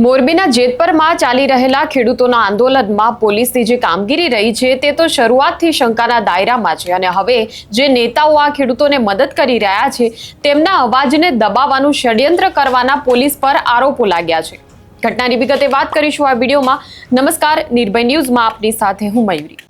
મોરબીના જેતપરમાં ચાલી રહેલા ખેડૂતોના આંદોલનમાં પોલીસની જે કામગીરી રહી છે તે તો શરૂઆતથી શંકાના દાયરામાં છે અને હવે જે નેતાઓ આ ખેડૂતોને મદદ કરી રહ્યા છે તેમના અવાજને દબાવવાનું ષડયંત્ર કરવાના પોલીસ પર આરોપો લાગ્યા છે। ઘટનાની વિગતે વાત કરીશું આ વિડીયોમાં। નમસ્કાર, નિર્ભય ન્યૂઝમાં આપની સાથે હું મયુરી।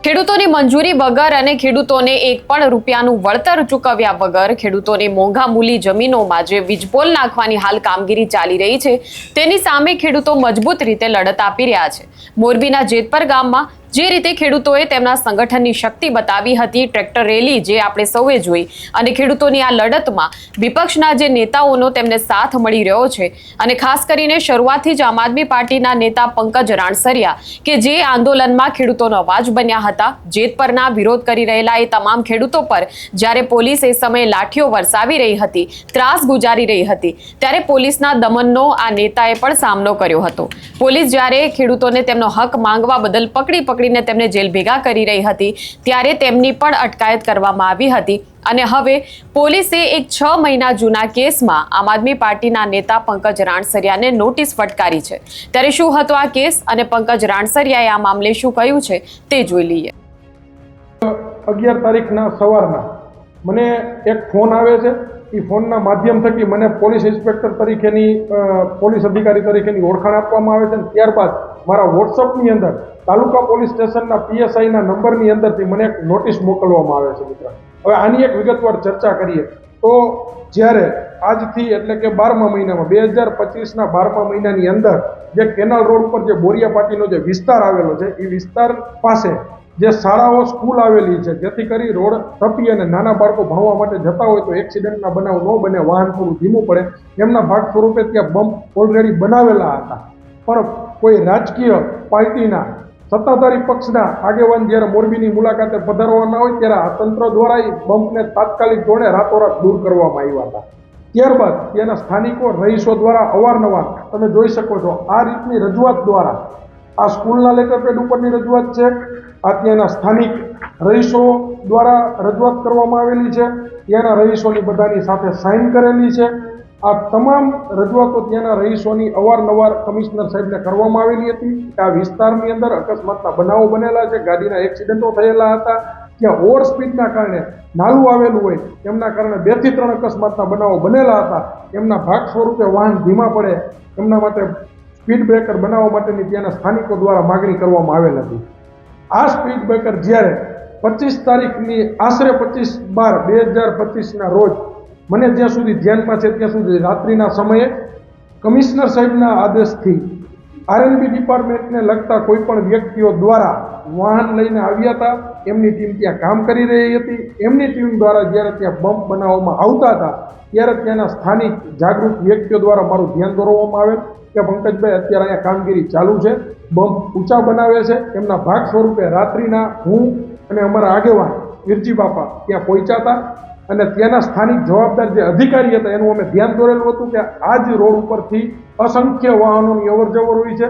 ખેડૂતોની મંજૂરી વગર અને ખેડૂતોને એક પણ રૂપિયાનું વળતર ચૂકવ્યા વગર ખેડૂતોને મોંઘા મૂલી જમીનોમાં જે વીજપોલ નાખવાની હાલ કામગીરી ચાલી રહી છે તેની સામે ખેડૂતો મજબૂત રીતે લડત આપી રહ્યા છે। મોરબીના જેતપર ગામમાં જે રીતે ખેડૂતોએ તેમના સંગઠનની શક્તિ બતાવી હતી, ટ્રેક્ટર રેલી જે આપણે સૌએ જોઈ, અને ખેડૂતોની આ લડતમાં વિપક્ષના જે નેતાઓનો તેમને સાથ મળી રહ્યો છે અને ખાસ કરીને શરૂઆતથી જ આમ આદમી પાર્ટીના નેતા પંકજ રાણસરિયા કે જે આંદોલનમાં ખેડૂતોનો અવાજ બન્યા હતા, જેતપરના વિરોધ કરી રહેલા એ તમામ ખેડૂતો પર જ્યારે પોલીસ એ સમયે લાઠીઓ વરસાવી રહી હતી, ત્રાસ ગુજારી રહી હતી, ત્યારે પોલીસના દમનનો આ નેતાએ પણ સામનો કર્યો હતો। પોલીસ જ્યારે ખેડૂતોને તેમનો હક માંગવા બદલ પકડીને તેમને જેલ ભેગા કરી રહી હતી ત્યારે તેમની પણ અટકાયત કરવામાં આવી હતી અને હવે પોલીસે એક 6 મહિના જૂના કેસમાં આમ આદમી પાર્ટીના નેતા પંકજ રાણસરિયાને નોટિસ ફટકારી છે। ત્યારે શું હતો આ કેસ અને પંકજ રાણસરિયાએ આ મામલે શું કહ્યું છે તે જોઈ લઈએ। 11 તારીખના સવારના મને એક ફોન આવે છે। એ ફોનના માધ્યમ થકી મને પોલીસ ઇન્સ્પેક્ટર તરીકેની પોલીસ અધિકારી તરીકેની ઓળખાણ આપવામાં આવે છે। ત્યારબાદ મારા વોટ્સઅપની અંદર તાલુકા પોલીસ સ્ટેશનના પીએસઆઈના નંબરની અંદરથી મને એક નોટિસ મોકલવામાં આવે છે। મિત્ર, હવે આની એક વિગતવાર ચર્ચા કરીએ તો જ્યારે આજથી એટલે કે 12મા મહિનામાં 2025ના 12મા મહિનાની અંદર જે કેનાલ રોડ ઉપર જે બોરિયા પાટીનો જે વિસ્તાર આવેલો છે એ વિસ્તાર પાસે જે શાળાઓ સ્કૂલ આવેલી છે, જેથી કરી રોડ તપી અને નાના બાળકો ભણવા માટે જતા હોય તો એક્સિડન્ટના બનાવ ન બને, વાહન થોડું ધીમું પડે, એમના ભાગ સ્વરૂપે ત્યાં બમ્પ ઓલરેડી બનાવેલા હતા। પણ કોઈ રાજકીય પાર્ટીના સત્તાધારી પક્ષના આગેવાન જ્યારે મોરબીની મુલાકાતે પધારવાના હોય ત્યારે આ તંત્ર દ્વારા એ બમ્પને તાત્કાલિક ધોરણે રાતોરાત દૂર કરવામાં આવ્યા હતા। ત્યારબાદ ત્યાંના સ્થાનિકો રહીશો દ્વારા અવારનવાર તમે જોઈ શકો છો આ રીતની રજૂઆત દ્વારા આ સ્કૂલના લેટરપેડ ઉપરની રજૂઆત છે, આ ત્યાંના સ્થાનિક રહીશો દ્વારા રજૂઆત કરવામાં આવેલી છે, ત્યાંના રહીશોની બધાની સાથે સાઇન કરેલી છે। આ તમામ રજૂઆતો ત્યાંના રહીશોની અવારનવાર કમિશનર સાહેબને કરવામાં આવેલી હતી કે આ વિસ્તારની અંદર અકસ્માતના બનાવો બનેલા છે, ગાડીના એક્સિડન્ટો થયેલા હતા, ત્યાં ઓવર સ્પીડના કારણે નાલું આવેલું હોય તેમના કારણે 2 થી 3 અકસ્માતના બનાવો બનેલા હતા। એમના ભાગ સ્વરૂપે વાહન ધીમા પડે એમના માટે સ્પીડ બ્રેકર બનાવવા માટેની ત્યાંના સ્થાનિકો દ્વારા માગણી કરવામાં આવેલ હતી। આ સ્પીડ બ્રેકર જ્યારે 25 તારીખની આશરે 25/12/2025ના રોજ મને જ્યાં સુધી ધ્યાનમાં છે ત્યાં સુધી રાત્રિના સમયે કમિશનર સાહેબના આદેશથી આરએનબી ડિપાર્ટમેન્ટને લગતા કોઈ પણ વ્યક્તિઓ દ્વારા વાહન લઈને આવ્યા હતા, એમની ટીમ ત્યાં કામ કરી રહી હતી। એમની ટીમ દ્વારા જ્યારે ત્યાં બમ્પ બનાવવામાં આવતા હતા ત્યારે ત્યાંના સ્થાનિક જાગૃત વ્યક્તિઓ દ્વારા મારું ધ્યાન દોરવામાં આવેલ કે પંકજભાઈ અત્યારે અહીંયા કામગીરી ચાલુ છે, બમ્પ ઊંચા બનાવે છે। એમના ભાગ સ્વરૂપે રાત્રિના હું અને અમારા આગેવાન વીરજી બાપા ત્યાં પહોંચ્યા હતા અને ત્યાંના સ્થાનિક જવાબદાર જે અધિકારી હતા એનું અમે ધ્યાન દોરેલું હતું કે આ જ રોડ ઉપરથી અસંખ્ય વાહનોની અવરજવર હોય છે,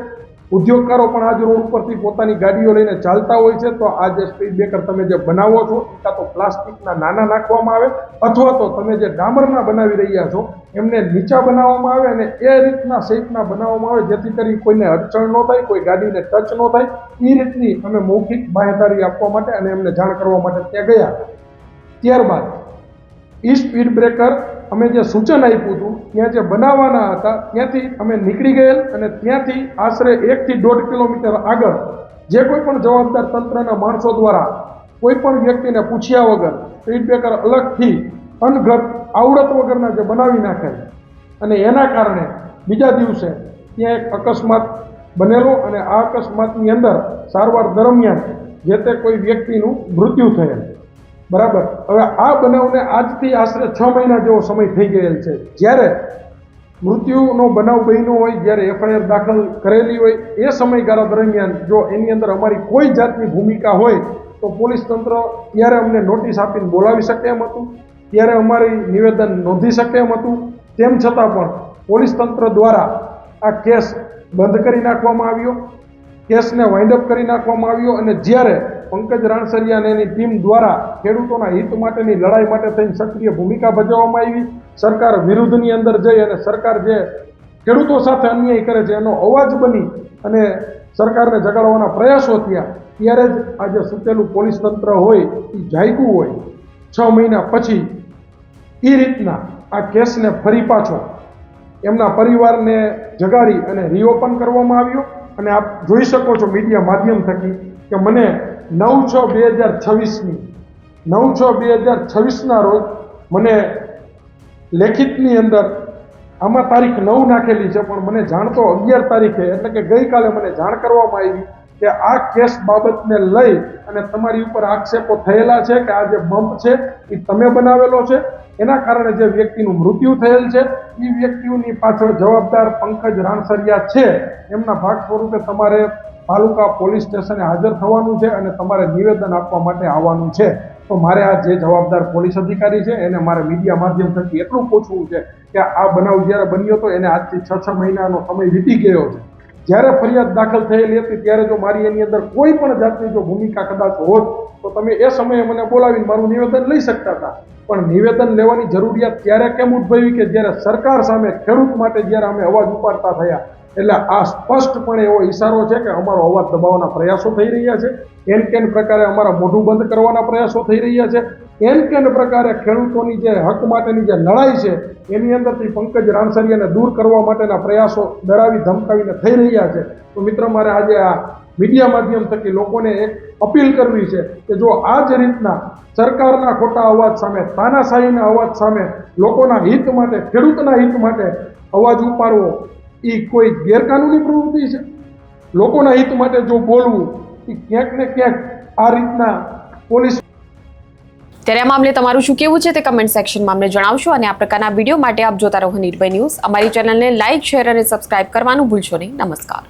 ઉદ્યોગકારો પણ આ જ રોડ ઉપરથી પોતાની ગાડીઓ લઈને ચાલતા હોય છે, તો આ જે સ્પીડ બ્રેકર તમે જે બનાવો છો એ કાં તો પ્લાસ્ટિકના નાના નાખવામાં આવે અથવા તો તમે જે ડામરના બનાવી રહ્યા છો એમને નીચા બનાવવામાં આવે અને એ રીતના શેપના બનાવવામાં આવે જેથી કરી કોઈને અડચણ ન થાય, કોઈ ગાડીને ટચ ન થાય। એ રીતની અમે મૌખિક બાહેંધરી આપવા માટે અને એમને જાણ કરવા માટે ત્યાં ગયા। ત્યારબાદ એ સ્પીડ બ્રેકર અમે જે સૂચન આપ્યું હતું ત્યાં જે બનાવવાના હતા ત્યાંથી અમે નીકળી ગયેલ અને ત્યાંથી આશરે 1 થી 1.5 કિલોમીટર આગળ જે કોઈ પણ જવાબદાર તંત્રના માણસો દ્વારા કોઈ પણ વ્યક્તિને પૂછ્યા વગર સ્પીડ બ્રેકર અલગથી અનઘટ આવડત વગરના જે બનાવી નાખેલ અને એના કારણે બીજા દિવસે ત્યાં એક અકસ્માત બનેલો અને આ અકસ્માતની અંદર સારવાર દરમિયાન જે તે કોઈ વ્યક્તિનું મૃત્યુ થયેલ। બરાબર, હવે આ બનાવને આજથી આશરે 6 મહિના જેવો સમય થઈ ગયેલ છે। જ્યારે મૃત્યુનો બનાવ બન્યો હોય, જ્યારે એફઆઈઆર દાખલ કરેલી હોય એ સમયગાળા દરમિયાન જો એની અંદર અમારી કોઈ જાતની ભૂમિકા હોય તો પોલીસ તંત્ર ત્યારે અમને નોટિસ આપીને બોલાવી શકે એમ હતું, ત્યારે અમારી નિવેદન નોંધી શકે એમ હતું। તેમ છતાં પણ પોલીસ તંત્ર દ્વારા આ કેસ બંધ કરી નાખવામાં આવ્યો, કેસને વાઇન્ડ અપ કરી નાખવામાં આવ્યો અને જ્યારે પંકજ રાણસરિયા અને એની ટીમ દ્વારા ખેડૂતોના હિત માટેની લડાઈ માટે થઈને સક્રિય ભૂમિકા ભજવવામાં આવી। સરકાર વિરુદ્ધની અંદર જઈ અને સરકાર જે ખેડૂતો સાથે અન્યાય કરે છે એનો અવાજ બની અને સરકારને જગાડવાના પ્રયાસો થયા ત્યારે જ આજે સૂતેલું પોલીસ તંત્ર હોય એ જાગ્યું હોય 6 મહિના પછી એ રીતના આ કેસને ફરી પાછો એમના પરિવારને જગાડી અને રીઓપન કરવામાં આવ્યો. અને આપ જોઈ શકો છો મીડિયા માધ્યમ થકી કે મને 9/6/2026ના રોજ મને લેખિતની અંદર આમાં તારીખ 9 નાખેલી છે, પણ મને જાણ તો 11 તારીખે એટલે કે ગઈકાલે મને જાણ કરવામાં આવી કે આ કેસ બાબતને લઈ અને તમારી ઉપર આક્ષેપો થયેલા છે કે આ જે બમ્પ છે એ તમે બનાવેલો છે, એના કારણે જે વ્યક્તિનું મૃત્યુ થયેલ છે એ વ્યક્તિઓની પાછળ જવાબદાર પંકજ રાણસરિયા છે, એમના ભાગ સ્વરૂપે તમારે તાલુકા પોલીસ સ્ટેશને હાજર થવાનું છે અને તમારે નિવેદન આપવા માટે આવવાનું છે. તો મારે આ જે જવાબદાર પોલીસ અધિકારી છે એને મારે મીડિયા માધ્યમ થકી એટલું પૂછવું છે કે આ બનાવ જ્યારે બન્યો હતો એને આજથી 6 મહિનાનો સમય વીતી ગયો છે. જ્યારે ફરિયાદ દાખલ થયેલી હતી ત્યારે જો મારી એની અંદર કોઈ પણ જાતની જો ભૂમિકા કદાચ હોત તો તમે એ સમયે મને બોલાવીને મારું નિવેદન લઈ શકતા હતા. પણ નિવેદન લેવાની જરૂરિયાત ત્યારે કેમ ઉદ્ભવી કે જ્યારે સરકાર સામે ખેડૂત માટે જ્યારે અમે અવાજ ઉપાડતા થયા, એટલે આ સ્પષ્ટપણે એવો ઈશારો છે કે અમારો અવાજ દબાવવાના પ્રયાસો થઈ રહ્યા છે. કેન પ્રકારે અમારા મોઢું બંધ કરવાના પ્રયાસો થઈ રહ્યા છે. કેન પ્રકારે ખેડૂતોની જે હક માટેની જે લડાઈ છે એની અંદરથી પંકજ રાણસરિયાને દૂર કરવા માટેના પ્રયાસો ડરાવી ધમકાવીને થઈ રહ્યા છે. તો મિત્ર, મારે આજે આ મીડિયા માધ્યમ થકી લોકોને એક અપીલ કરવી છે કે જો આ જ રીતના સરકારના ખોટા અવાજ સામે, તાનાશાહીના અવાજ સામે, લોકોના હિત માટે, ખેડૂતના હિત માટે અવાજ ઉપાડવો એ કોઈ ગેરકાનૂની પ્રવૃત્તિ છે? લોકોના હિત માટે જો બોલવું એ ક્યાંક ને ક્યાંક આ રીતના પોલીસ. ત્યારે આ મામલે તમારું શું કહેવું છે તે કમેન્ટ સેક્શનમાં અમને જણાવશો. અને આ પ્રકારના વિડીયો માટે આપ જોતા રહો નિર્ભય ન્યૂઝ. અમારી ચેનલને લાઇક, શેર અને સબસ્ક્રાઇબ કરવાનું ભૂલશો નહીં. નમસ્કાર.